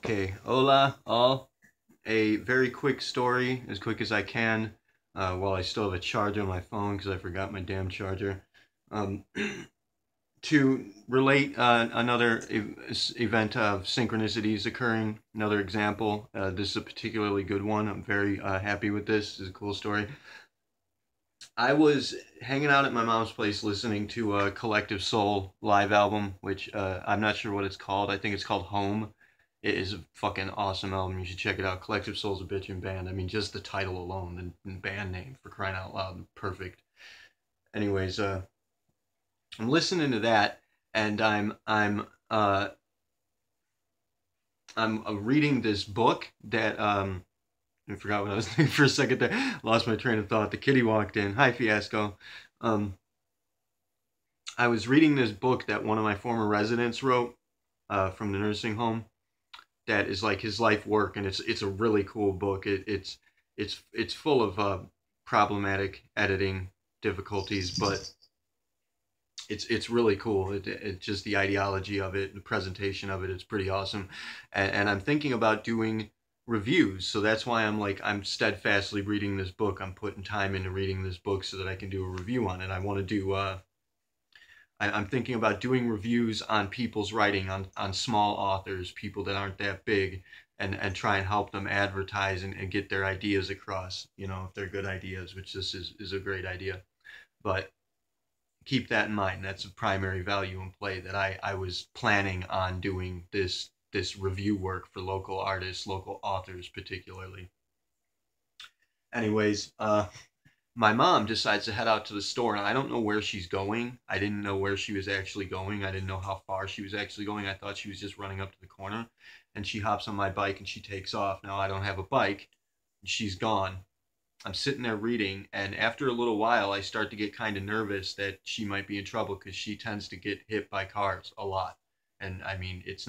Okay, hola all. A very quick story, as quick as I can, while I still have a charger on my phone because I forgot my damn charger. Um, to relate another event of synchronicities occurring, another example. This is a particularly good one. I'm very happy with this. This is a cool story. I was hanging out at my mom's place listening to a Collective Soul live album, which I'm not sure what it's called. I think it's called Home. It is a fucking awesome album. You should check it out. Collective Soul's a bitchin' band. I mean, just the title alone, the band name, for crying out loud, perfect. Anyways, I'm listening to that, and I'm reading this book that I forgot what I was thinking for a second there. Lost my train of thought. The kitty walked in. Hi, Fiasco. Um, I was reading this book that one of my former residents wrote from the nursing home. That is like his life work, and it's a really cool book. It's full of problematic editing difficulties, but it's really cool. It's just the ideology of it, the presentation of it. It's pretty awesome, and I'm thinking about doing reviews. So that's why I'm steadfastly reading this book. I'm putting time into reading this book so that I can do a review on it. I want to do. I'm thinking about doing reviews on people's writing, on small authors, people that aren't that big, and try and help them advertise and get their ideas across. You know, if they're good ideas, which this is a great idea. But keep that in mind. That's a primary value in play, that I was planning on doing this review work for local artists, local authors particularly. Anyways, my mom decides to head out to the store, and I don't know where she's going. I didn't know where she was actually going. I didn't know how far she was actually going. I thought she was just running up to the corner, and she hops on my bike and she takes off. Now I don't have a bike, and she's gone. I'm sitting there reading, and after a little while, I start to get kind of nervous that she might be in trouble because she tends to get hit by cars a lot. And I mean, it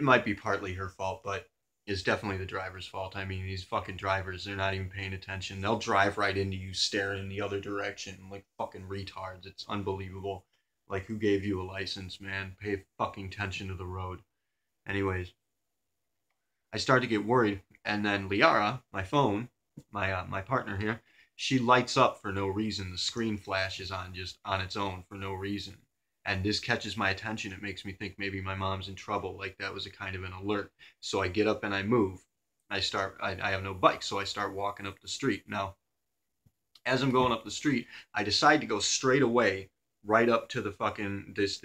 might be partly her fault, but it's definitely the driver's fault. I mean, these fucking drivers, they're not even paying attention. They'll drive right into you staring in the other direction like fucking retards. It's unbelievable. Like, who gave you a license, man? Pay fucking attention to the road. Anyways, I start to get worried, and then Liara, my phone, my partner here, she lights up for no reason. The screen flashes on just on its own for no reason, and this catches my attention. It makes me think maybe my mom's in trouble. Like, that was a kind of an alert. So I get up and I move. I have no bike, so I start walking up the street. Now, as I'm going up the street, I decide to go straight away, right up to the fucking this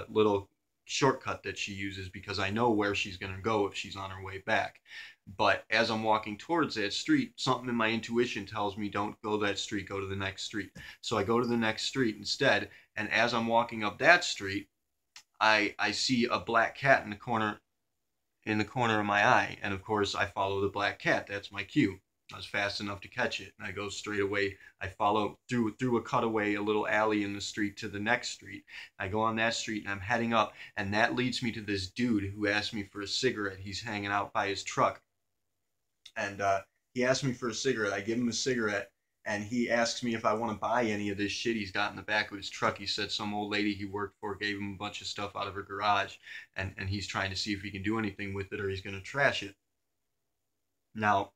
little shortcut that she uses, because I know where she's gonna go if she's on her way back. But as I'm walking towards that street, something in my intuition tells me don't go that street, go to the next street. So I go to the next street instead, and as I'm walking up that street, I see a black cat in the corner of my eye, and of course I follow the black cat. That's my cue. I was fast enough to catch it, and I go straight away. I follow through a cutaway, a little alley in the street, to the next street. I go on that street, and I'm heading up, and that leads me to this dude who asked me for a cigarette. He's hanging out by his truck, and he asked me for a cigarette. I give him a cigarette, and he asks me if I want to buy any of this shit he's got in the back of his truck. He said some old lady he worked for gave him a bunch of stuff out of her garage, and he's trying to see if he can do anything with it or he's going to trash it. Now,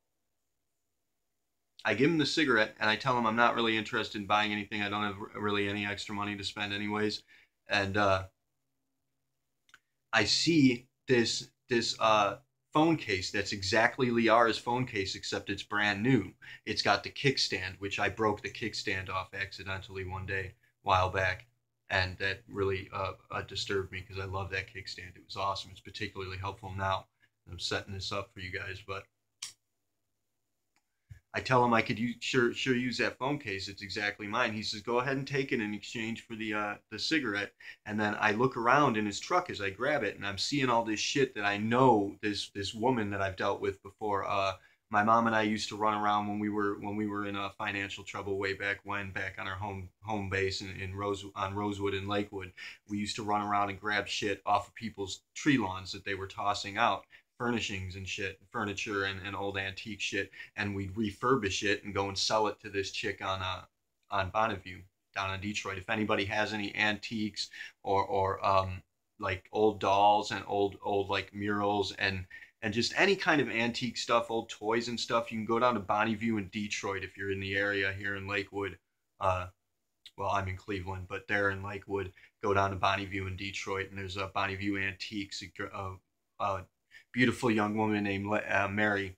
I give him the cigarette, and I tell him I'm not really interested in buying anything. I don't have really any extra money to spend anyways. And I see this phone case that's exactly Liara's phone case, except it's brand new. It's got the kickstand, which I broke the kickstand off accidentally one day a while back, and that really disturbed me because I love that kickstand. It was awesome. It's particularly helpful now. I'm setting this up for you guys, but I tell him I could sure use that phone case. It's exactly mine. He says, go ahead and take it in exchange for the cigarette. And then I look around in his truck as I grab it, and I'm seeing all this shit that I know this woman that I've dealt with before. My mom and I used to run around when we were in financial trouble way back when, back on our home base on Rosewood and Lakewood. We used to run around and grab shit off of people's tree lawns that they were tossing out, furnishings and shit, furniture and old antique shit, and we'd refurbish it and go and sell it to this chick on Bonneview down in Detroit. If anybody has any antiques or like old dolls and old like murals and just any kind of antique stuff, old toys and stuff. You can go down to Bonneview in Detroit if you're in the area here in Lakewood. Well, I'm in Cleveland, but they're in Lakewood. Go down to Bonneview in Detroit, and there's a Bonneview Antiques. A beautiful young woman named Mary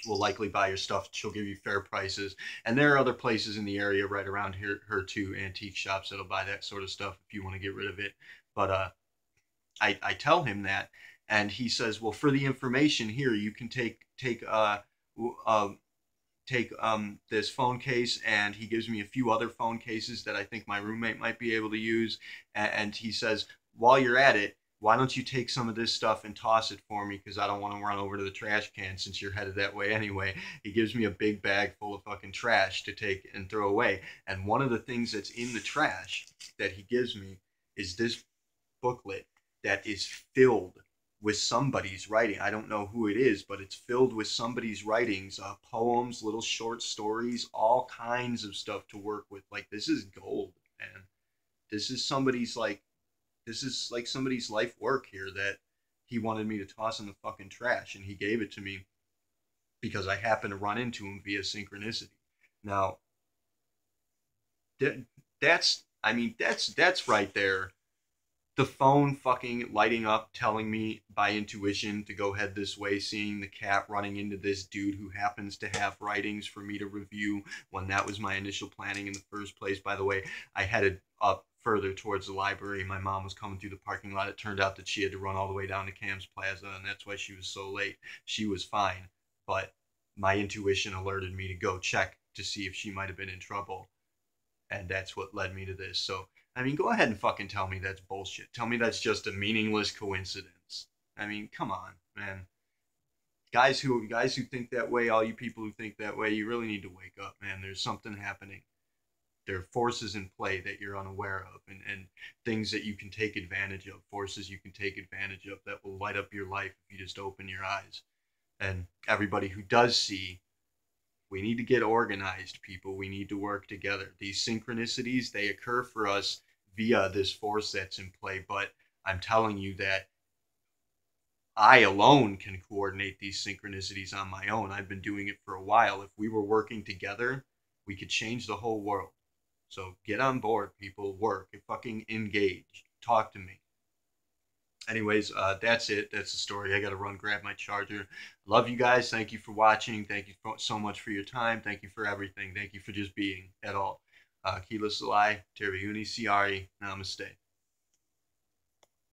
will likely buy your stuff. She'll give you fair prices. And there are other places in the area right around here, her too, antique shops that'll buy that sort of stuff if you want to get rid of it. But I tell him that, and he says, well, for the information here, you can uh, take this phone case, and he gives me a few other phone cases that I think my roommate might be able to use. And he says, while you're at it, why don't you take some of this stuff and toss it for me, because I don't want to run over to the trash can since you're headed that way anyway. He gives me a big bag full of fucking trash to take and throw away. And one of the things that's in the trash that he gives me is this booklet that is filled with somebody's writing. I don't know who it is, but it's filled with somebody's writings, poems, little short stories, all kinds of stuff to work with. Like, this is gold, man. This is somebody's like this is like somebody's life work here that he wanted me to toss in the fucking trash, and he gave it to me because I happened to run into him via synchronicity. Now, that's I mean that's right there, the phone fucking lighting up, telling me by intuition to go head this way, seeing the cat running into this dude who happens to have writings for me to review when that was my initial planning in the first place. By the way, I headed up further towards the library. My mom was coming through the parking lot. It turned out that she had to run all the way down to Cam's Plaza, and that's why she was so late. She was fine, but my intuition alerted me to go check to see if she might have been in trouble, and that's what led me to this. So, I mean, go ahead and fucking tell me that's bullshit. Tell me that's just a meaningless coincidence. I mean, come on, man. Guys who think that way, all you people who think that way, you really need to wake up, man. There's something happening. There are forces in play that you're unaware of, and things that you can take advantage of, forces you can take advantage of that will light up your life if you just open your eyes. And everybody who does see, we need to get organized, people. We need to work together. These synchronicities, they occur for us via this force that's in play, but I'm telling you that I alone can coordinate these synchronicities on my own. I've been doing it for a while. If we were working together, we could change the whole world. So get on board, people. Work. Fucking engage. Talk to me. Anyways, that's it. That's the story. I got to run grab my charger. Love you guys. Thank you for watching. Thank you so much for your time. Thank you for everything. Thank you for just being at all. Kila Salai, Teriyuni Siari, Namaste.